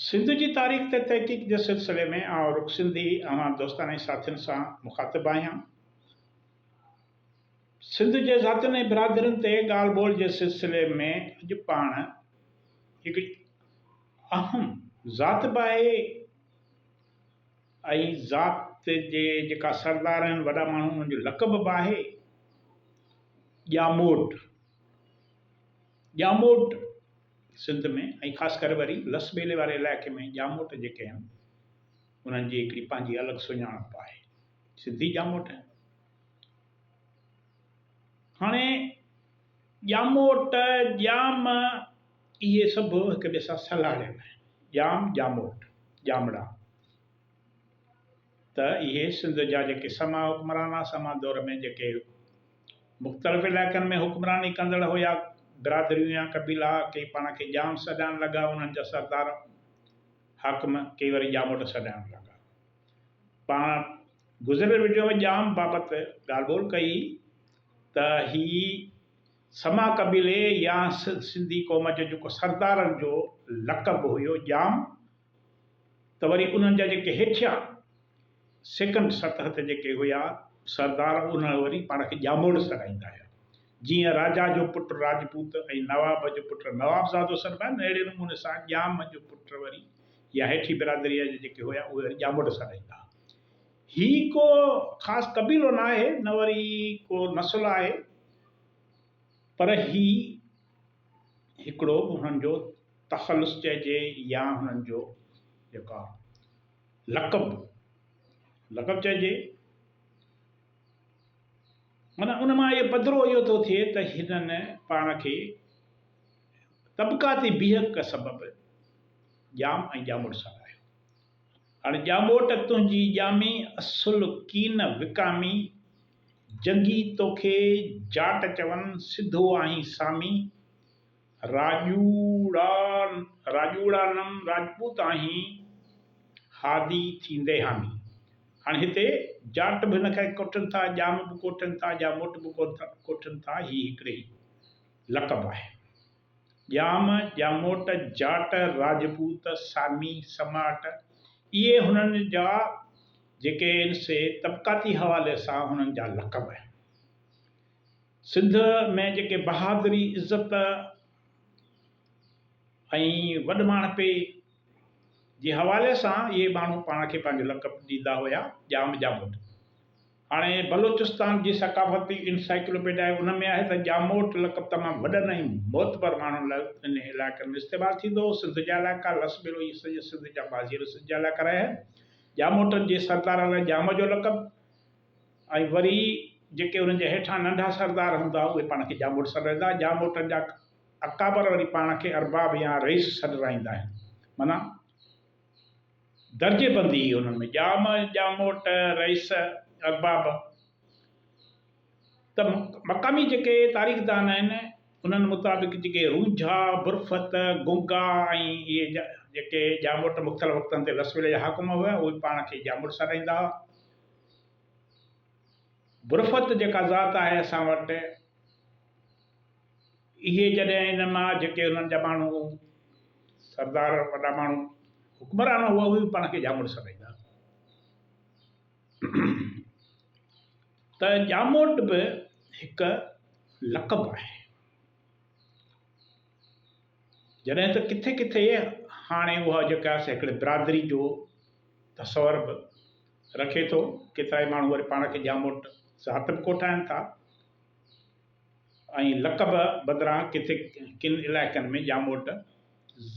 सिंध की तारीख़ ते तहक़ीक़ के सिलसिले में रुख सिंधी दोस्ताना साथियों से मुखातिब आहियां। सिंध के ज़ातियुनि ऐं बिरादरियुनि ते ॻाल्हि ॿोल के सिलसिले में अॼु पाण हिकिड़ी अहम ज़ात बि आहे ऐं ज़ात जे जेका सरदार आहिनि वॾा माण्हू उन्हनि जो लक़ब बि आहे ॼामोट। ॼामोट सिंध में ऐं ख़ासि करे वरी लस ॿेले वारे इलाइक़े में ॼामोट जेके आहिनि उन्हनि जी हिकिड़ी पंहिंजी अलॻि सुञाणप आहे, सिंधी ॼामोट। हाणे ॼामोट ॼाम इहे सभु हिक ॿिए सां सलाहियल आहिनि। ॼाम ॼामोट ॼामड़ा त इहे सिंध जा जेके समा हुक्मरान आहे, समा दौर में जेके मुख़्तलिफ़ इलाइक़नि में हुक्मरानी कंदड़ हुया बिरादरियूं या कबीला के पाण खे ॼाम सॾाइण लॻा, उन्हनि जा सरदार हाकिम के वरी ॼामोट सॾाइण लॻा। पाण गुज़िरियल वीडियो में ॼाम बाबति ॻाल्हि ॿोल कई त ही समा कबीले या सिंधी क़ौम जो जेको सरदारनि जो लक़ब हुयो ॼाम, त वरी उन्हनि जा जेके हेठियां सेकंड सतह ते जेके हुया सरदार उन वरी पाण खे ॼामोट सॾाईंदा हुया। जीअं राजा जो पुटु राजपूत ऐं नवाब जो पुटु नवाबज़ादो सॾिबा आहिनि, अहिड़े नमूने सां ॼाम जो पुटु वरी या हेठी बिरादरीअ जे जेके हुया उहे वरी ॼामोट सॾाईंदा। ही को ख़ासि कबीलो न आहे, न वरी को नस्ल आहे, पर ही हिकिड़ो हुननि जो तख़ल्लुस चइजे या हुननि जो जेका लक़ब चइजे। माना उन मां इहो पधिरो इहो थो थिए त हिननि पाण खे तबक़ाती बीहक सबबि ॼाम ऐं ॼामोट सॾायो। हाणे ॼामोट तुंहिंजी ॼामी असुल कीन विकामी, जंगी तोखे जाट चवनि सिधो आहीं सामी, राजूड़ानम राजपूत आहीं हादी थींदे हामी। हाणे हिते जाट बि हिनखे कोठनि था, ॼाम बि कोठनि था, ॼामोट बि कोठनि था। ही हिकिड़ी लक़ब आहे। ॼाम ॼामोट जाट राजपूत सामी समाट इहे हुननि जा जेके से तबक़ाती हवाले सां हुननि जा लक़ब आहिनि। सिंध में जेके बहादुरी इज़त ऐं वॾमाणपे जे हवाले सां इहे माण्हू पाण खे पंहिंजो लक़ब ॾींदा हुया ॼाम ॼामोट। हाणे बलोचिस्तान जी सकाफ़ती इंसाइक्लोपीडिया आहे, उन में आहे त ॼामोट लक़ब तमामु वॾनि ऐं मोतबर माण्हुनि लाइ इन इलाइक़नि में इस्तेमालु थींदो हो। सिंध जा इलाइक़ा लस ॿेलो इहे सॼे सिंध जा बाज़ीर सिंध जा इलाइक़ा रहिया आहिनि। ॼामोटनि जे सरदार लाइ ॼाम जो लक़ब ऐं वरी जेके उन्हनि जे हेठां नंढा सरदार हूंदा उहे पाण खे ॼामोट सॾाईंदा। ॼामोटनि जा अकाबर वरी पाण खे अरबाब या रईस सॾाईंदा आहिनि। माना दर्जे बंदी हुननि में ॼाम ॼामोट रईस अरबाब। त मक़ामी जेके तारीख़दान आहिनि उन्हनि मुताबिक़ जेके रूझा बुरफ़त गुंगा ऐं इहे जेके ॼामोट मुख़्तलिफ़ वक़्तनि ते लस ॿेले जा हाकिम हुआ उहे पाण खे ॼामोट सॾाईंदा हुआ। बुरफ़त जेका ज़ात आहे असां वटि, इहे जॾहिं इन मां जेके उन्हनि जा माण्हू सरदार वॾा माण्हू हुक्मरान हुआ उहे बि पाण खे ॼामोट सॾाईंदा। त ॼामोट बि हिकु लक़ब आहे। जॾहिं त किथे किथे हाणे उहा जेका हिकिड़े बिरादरी जो तसवर बि रखे थो। केतिरा ई माण्हू वरी पाण खे ॼामोट ज़ात बि कोठाइनि था ऐं लक़ब बदिरां किथे किन इलाइक़नि में ॼामोट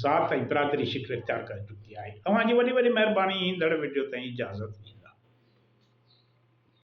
ज़ात ऐं बिरादरी शिकिल इख्तियार करे चुकी आहे। तव्हांजी वॾी वॾी महिरबानी। ईंदड़ वीडियो ताईं इजाज़त।